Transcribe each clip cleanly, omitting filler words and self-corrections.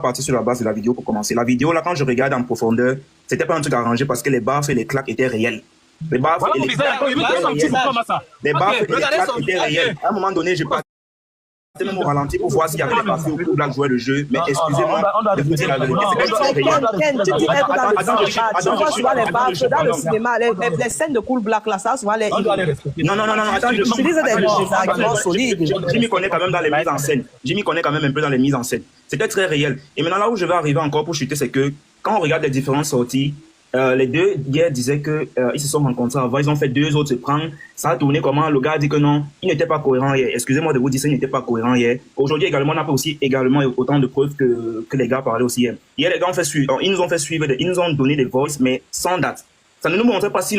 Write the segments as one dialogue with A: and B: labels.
A: partir sur la base de la vidéo pour commencer. La vidéo, là, quand je regarde en profondeur, c'était pas un truc arrangé parce que les baffes et les claques étaient réels. Les baffes et les claques étaient réels. À un moment donné, j'ai pas même au ralenti pour voir s'il y avait des parties où Cool Black jouait le jeu, mais excusez-moi de vous dire la vérité.
B: Dans le cinéma, les scènes de Cool Black là, ça souvent les.
A: Non, attends, je
B: utilise des arguments solides.
A: Jimmy connaît quand même dans les mises en scène. Jimmy connaît quand même un peu dans les mises en scène. C'était très réel. Et maintenant, là où je vais arriver encore pour chuter, c'est que quand on regarde les différentes sorties, les deux hier disaient que ils se sont rencontrés avant, ils ont fait 2 autres se prendre. Ça a tourné comment? Le gars a dit que non, il n'était pas cohérent hier. Excusez-moi de vous dire ça, il n'était pas cohérent hier. Aujourd'hui également, on n'a pas aussi également autant de preuves que les gars parlaient aussi hier. Hier, les gars ont fait suivre, ils nous ont fait suivre, ils nous ont donné des voices, mais sans date. Ça ne nous montrait pas si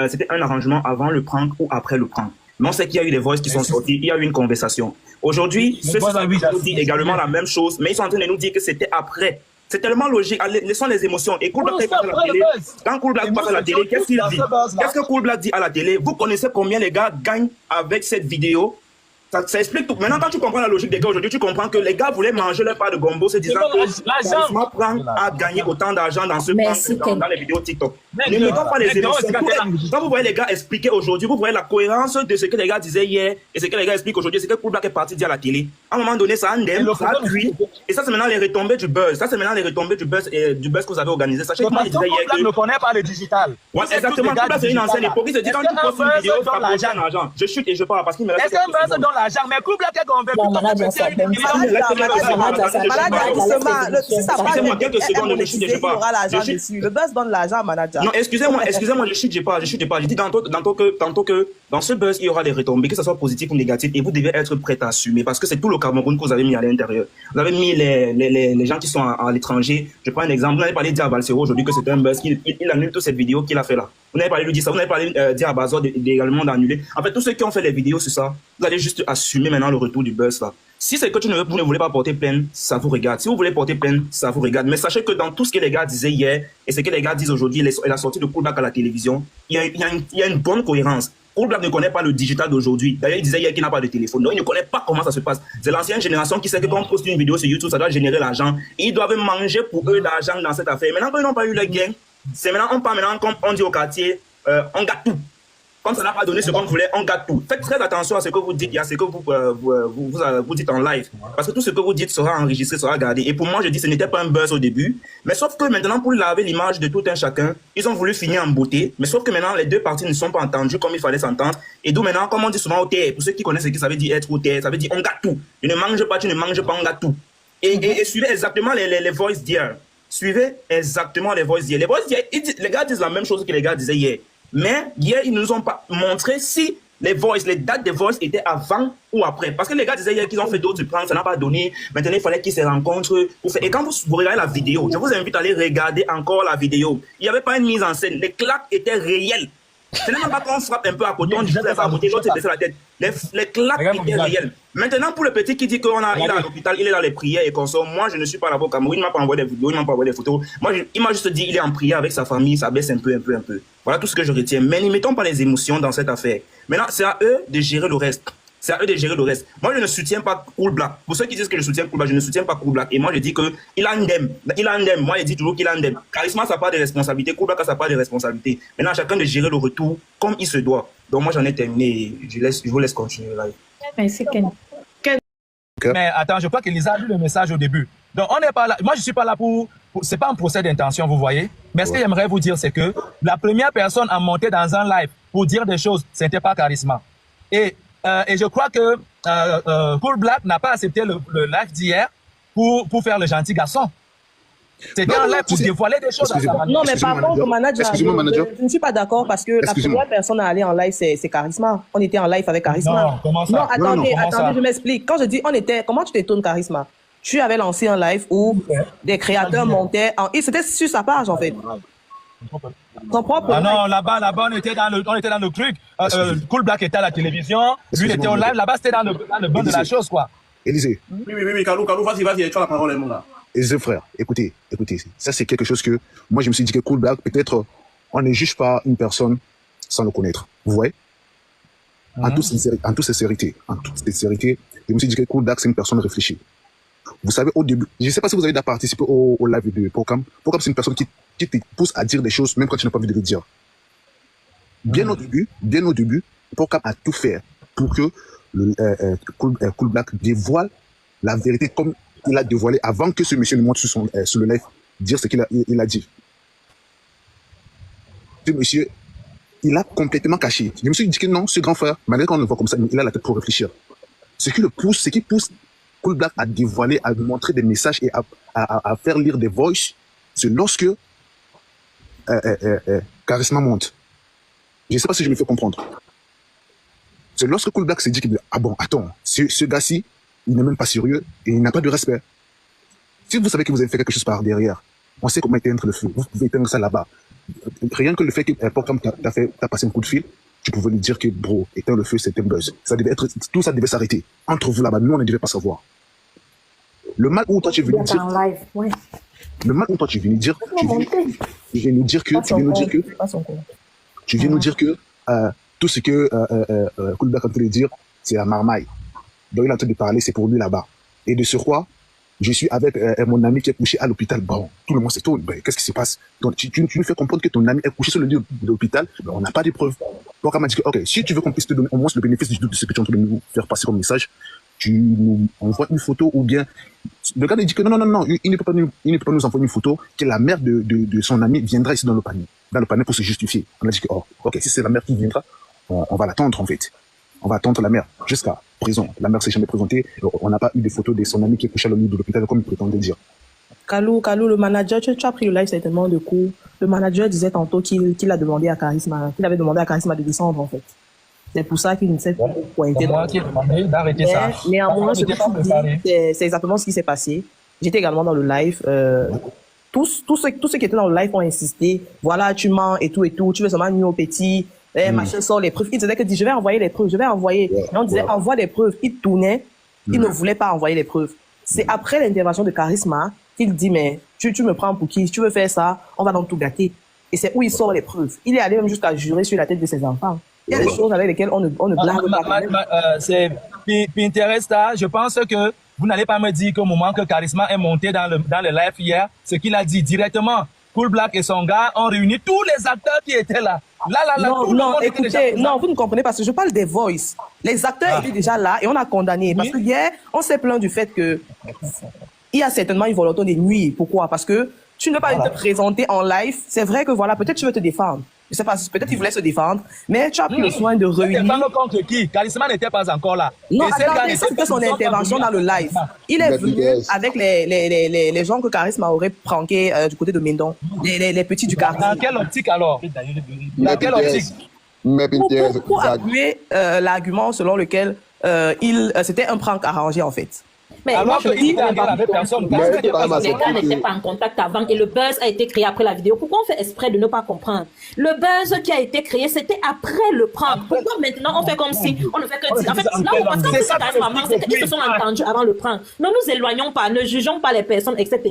A: c'était un arrangement avant le prank ou après le prank. Mais on sait qu'il y a eu des voices qui sont sorties, il y a eu une conversation. Aujourd'hui, ceux-ci nous disent également la même chose, mais ils sont en train de nous dire que c'était après. C'est tellement logique. Laissons les émotions. Et Cool Black passe à la télé. Quand Cool Black passe à la télé, qu'est-ce qu'il dit? Qu'est-ce que Cool Black dit à la télé? Vous connaissez combien les gars gagnent avec cette vidéo? Ça explique tout. Maintenant, quand tu comprends la logique des gars aujourd'hui, tu comprends que les gars voulaient manger leur part de gombo, se disant que Charisma Prank a gagné autant d'argent dans ce prank dans les vidéos TikTok. Ne mettons pas les émotions. Quand vous voyez les gars expliquer aujourd'hui, vous voyez la cohérence de ce que les gars disaient hier et ce que les gars expliquent aujourd'hui, c'est que Cool Black est parti dire à la télé. À un moment donné, ça endème, ça cuit. Et ça, c'est maintenant les retombées du buzz. Ça, c'est maintenant les retombées du buzz que vous avez organisé. Sachez que moi, je disais hier que...
C: ne connaît pas le digital.
A: Ouais, exactement. Cool Black, c'est une ancienne époque. Il se dit quand tu postes une vidéo, ça approche un argent. Je chute et je pars parce qu'il me reste...
C: Est-ce qu'un buzz donne l'argent? Mais Cool Black est convaincu.
A: Excusez-moi, quelques secondes, je chute et je pars.
B: Le buzz donne l'argent, manager.
A: Non, excusez-moi, je chute pas. J'ai dit tantôt que dans ce buzz, il y aura des retombées, que ce soit positif ou négatif, et vous devez être prêt à assumer, parce que c'est tout le Cameroun que vous avez mis à l'intérieur. Vous avez mis les gens qui sont à l'étranger. Je prends un exemple. Vous n'avez pas allé dire à Balsero aujourd'hui que c'était un buzz, qu'il annule toute cette vidéo qu'il a fait là. Vous n'avez pas allé lui dire ça. Vous n'avez pas allé dire à Bazor également d'annuler. En fait, tous ceux qui ont fait les vidéos sur ça, vous allez juste assumer maintenant le retour du buzz là. Si c'est que vous ne voulez pas porter plainte, ça vous regarde. Si vous voulez porter plainte, ça vous regarde. Mais sachez que dans tout ce que les gars disaient hier et ce que les gars disent aujourd'hui, et la sortie de Cool Black à la télévision, il y a une bonne cohérence. Cool Black ne connaît pas le digital d'aujourd'hui. D'ailleurs, il disait hier qu'il n'a pas de téléphone. Donc, il ne connaît pas comment ça se passe. C'est l'ancienne génération qui sait que quand on poste une vidéo sur YouTube, ça doit générer l'argent. Ils doivent manger pour eux l'argent dans cette affaire. Maintenant, quand ils n'ont pas eu le gain, c'est maintenant, on part maintenant, comme on dit au quartier, on gâte tout. Comme ça n'a pas donné ce qu'on voulait, on gâte tout. Faites très attention à ce que vous dites et à ce que vous dites en live. Parce que tout ce que vous dites sera enregistré, sera gardé. Et pour moi, je dis ce n'était pas un buzz au début. Mais sauf que maintenant, pour laver l'image de tout un chacun, ils ont voulu finir en beauté. Mais sauf que maintenant, les deux parties ne sont pas entendues comme il fallait s'entendre. Et d'où maintenant, comme on dit souvent au terre, pour ceux qui connaissent ce que ça veut dire être au terre, ça veut dire on gâte tout. Tu ne manges pas, on gâte tout. Et suivez exactement les voices d'hier. Suivez exactement les voices d'hier. Les voices d'hier, les gars disent la même chose que les gars disaient hier. Mais hier, ils ne nous ont pas montré si les dates des voices étaient avant ou après. Parce que les gars disaient hier qu'ils ont fait d'autres plans, ça n'a pas donné. Maintenant, il fallait qu'ils se rencontrent. Et quand vous regardez la vidéo, je vous invite à aller regarder encore la vidéo. Il n'y avait pas une mise en scène. Les claques étaient réelles. Ce n'est même pas qu'on frappe un peu à côté, on dit que à côté, l'autre s'est baissé la tête. Les claques étaient réelles. Maintenant, pour le petit qui dit qu'il est à l'hôpital, il est dans les prières et consort, moi, je ne suis pas là-bas au Cameroun, il ne m'a pas envoyé des vidéos, il ne m'a pas envoyé des photos. Moi, il m'a juste dit qu'il est en prière avec sa famille, ça baisse un peu. Voilà tout ce que je retiens. Mais ne mettons pas les émotions dans cette affaire. Maintenant, c'est à eux de gérer le reste. Moi, je ne soutiens pas Cool Black. Pour ceux qui disent que je soutiens Cool Black, je ne soutiens pas Cool Black. Et moi, je dis qu'il a indemne. Moi, je dis toujours qu'il a indemne. Charisma, ça n'a pas de responsabilité. Cool Black, ça n'a pas de responsabilité. Maintenant, chacun de gérer le retour comme il se doit. Donc, moi, j'en ai terminé. Je vous laisse continuer là.
D: Merci, Ken.
C: Mais attends, je crois qu'Elisa a lu le message au début. Donc, on n'est pas là. Moi, je ne suis pas là pour c'est pas un procès d'intention, vous voyez. Mais ce que j'aimerais vous dire, c'est que la première personne à monter dans un live pour dire des choses, ce n'était pas Charisma. Et je crois que Cool Black n'a pas accepté le live d'hier pour faire le gentil garçon. C'était un live pour dévoiler des choses.
B: Non, mais par contre, manager, je ne suis pas d'accord parce que la première personne à aller en live, c'est Charisma. On était en live avec Charisma.
C: Non, comment ça?
B: Non, attendez, je m'explique. Quand je dis on était, comment tu t'étonnes, Charisma? Tu avais lancé un live où des créateurs montaient. C'était sur sa page, en fait. Son propre
C: ah non, là-bas, on était dans le truc. Cool Black était à la télévision. Lui, il était en live. Là-bas, c'était dans le bon de la chose, quoi.
E: Élisée.
F: Oui, Kalou, vas-y, tu as la parole, mon gars.
E: Élisée, frère, écoutez, ça c'est quelque chose que, moi je me suis dit que Cool Black, peut-être, on ne juge pas une personne sans le connaître, vous voyez? En toute sincérité, je me suis dit que Cool Black c'est une personne réfléchie. Vous savez, au début, je ne sais pas si vous avez déjà participé au live de Procam. Procam, c'est une personne qui te pousse à dire des choses, même quand tu n'as pas envie de les dire. Bien au début, Procam a tout fait pour que Cool Black dévoile la vérité comme il a dévoilé avant que ce monsieur ne monte sur le live, dire ce qu'il a dit. Ce monsieur, il a complètement caché. Je me suis dit que non, ce grand frère, malgré qu'on le voit comme ça, il a la tête pour réfléchir. Ce qui pousse Cool Black à dévoiler, à montrer des messages et à faire lire des voices, c'est lorsque Charisma monte. Je ne sais pas si je me fais comprendre. C'est lorsque Cool Black s'est dit que, ah bon, attends, ce gars-ci, il n'est même pas sérieux et il n'a pas de respect. Si vous savez que vous avez fait quelque chose par derrière, on sait comment éteindre le feu. Vous pouvez éteindre ça là-bas. Rien que le fait que Procam t'as passé un coup de fil, tu pouvais lui dire que, bro, éteindre le feu, c'était un buzz. Tout ça devait s'arrêter. Entre vous là-bas, nous, on ne devait pas savoir. Le mal où toi tu es venu dire. Le mal où toi tu es venu dire. Tu viens nous dire que tout ce que Cool Black est en train de dire, c'est la marmaille. Donc il est en train de parler, c'est pour lui là-bas. Et de ce roi, je suis avec mon ami qui est couché à l'hôpital. Bon, tout le monde s'étonne. Ben, qu'est-ce qui se passe? Donc tu nous fais comprendre que ton ami est couché sur le lit de l'hôpital. Ben, on n'a pas de preuves. Donc on m'a dit que, ok, si tu veux qu'on puisse te donner au moins le bénéfice du doute de ce que tu es en train de nous faire passer comme message, tu nous envoies une photo ou bien le gars il dit que non, il ne peut pas nous envoyer une photo, que la mère de son ami viendra ici dans le panier pour se justifier. On a dit que, oh, ok, si c'est la mère qui viendra, on va l'attendre en fait. On va attendre la mère jusqu'à présent. La mère s'est jamais présentée. On n'a pas eu de photos de son ami qui est couché à l'hôpital de l'hôpital comme il prétendait dire.
B: Kalou, le manager, tu as pris le live certainement de cours. Le manager disait tantôt qu'il a demandé à Charisma, qu'il avait demandé à Charisma de descendre en fait. C'est pour ça qu'il ne sait pas pourquoi il était
C: moi qui ai demandé d'arrêter ça.
B: Néanmoins, c'est exactement ce qui s'est passé. J'étais également dans le live. Tous ceux qui étaient dans le live ont insisté. Voilà, tu mens et tout. Tu veux seulement nuire au petit. Machin sort les preuves. Il disait que je vais envoyer les preuves. Et on disait envoie des preuves. Il tournait. Il ne voulait pas envoyer les preuves. C'est après l'intervention de Charisma qu'il dit mais tu me prends pour qui? Si tu veux faire ça, on va donc tout gâter. Et c'est où il sort les preuves. Il est allé même jusqu'à jurer sur la tête de ses enfants. Il y a des choses avec lesquelles on ne blague pas.
C: C'est Pinterest, je pense que vous n'allez pas me dire qu'au moment que Charisma est monté dans le live hier, ce qu'il a dit directement, Cool Black et son gars ont réuni tous les acteurs qui étaient là.
B: Non, écoutez, non, vous ne comprenez pas, parce que je parle des voices. Les acteurs étaient déjà là et on a condamné. Parce que hier, on s'est plaint du fait que il y a certainement une volonté de nuire. Pourquoi? Parce que tu ne peux pas te présenter en live. C'est vrai que voilà, peut-être tu veux te défendre. Je sais pas, peut-être il voulait se défendre, mais tu as pris le soin de réunir.
C: Défendre contre qui? Charisma n'était pas encore là.
B: Non, attendez, ça c'était son intervention dans le live. Il est venu avec les gens que Charisma aurait pranké du côté de Mindon, les petits du quartier.
C: Dans quelle optique alors? Dans quelle optique?
B: Pour appuyer l'argument selon lequel c'était un prank arrangé en fait.
D: Mais
C: alors
D: moi, je dis,
C: personne.
D: les gars n'étaient pas en contact avant et le buzz a été créé après la vidéo. Pourquoi on fait exprès de ne pas comprendre? Le buzz qui a été créé, c'était après le prank. Pourquoi maintenant on fait comme si on ne fait que dire? En fait, là où parce que c'est qu'ils se sont entendus avant le prank. Ne nous éloignons pas, ne jugeons pas les personnes, etc.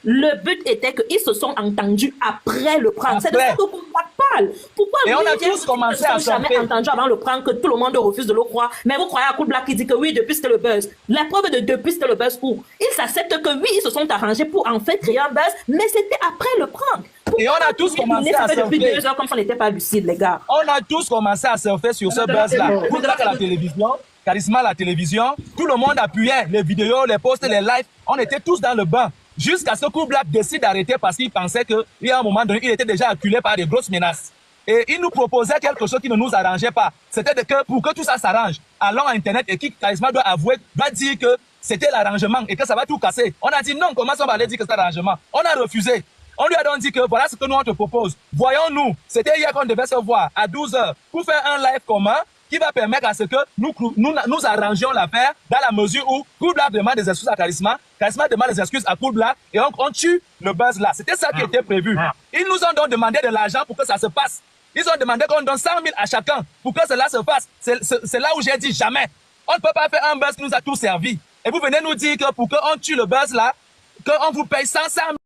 D: Le but était qu'ils se sont entendus après le prank. C'est de ça que vous parle. Pourquoi
C: et on a tous commencé à
D: jamais entendu avant le prank que tout le monde refuse de le croire. Mais vous croyez à Cool Black qui dit que oui, depuis c'était le buzz. La preuve de depuis c'était le buzz où ils s'acceptent que oui, ils se sont arrangés pour en fait créer un buzz, mais c'était après le prank.
C: Et on a tous commencé à surfer.
D: Depuis 2 heures comme ça, on n'était pas lucide, les gars.
C: On a tous commencé à surfer sur ce buzz-là. Cool Black à la télévision, Charisma à la télévision, tout le monde appuyait les vidéos, les posts, les lives. On était tous dans le bain. Jusqu'à ce que Cool Black décide d'arrêter parce qu'il pensait qu'il y a un moment donné, il était déjà acculé par des grosses menaces. Et il nous proposait quelque chose qui ne nous arrangeait pas. C'était que pour que tout ça s'arrange, allons à Internet et qui Charisma doit avouer, doit dire que c'était l'arrangement et que ça va tout casser. On a dit non, comment ça on va aller dire que c'est l'arrangement? On a refusé. On lui a donc dit que voilà ce que nous on te propose. Voyons-nous, c'était hier qu'on devait se voir à 12h pour faire un live commun qui va permettre à ce que nous arrangions l'affaire dans la mesure où Cool Black demande des excuses à Charisma, Charisma demande des excuses à Cool Black et on tue le buzz là. C'était ça qui était prévu. Ils nous ont donc demandé de l'argent pour que ça se passe. Ils ont demandé qu'on donne 100 000 à chacun pour que cela se fasse. C'est là où j'ai dit jamais. On ne peut pas faire un buzz qui nous a tout servi. Et vous venez nous dire que pour qu'on tue le buzz là, qu'on vous paye 100 000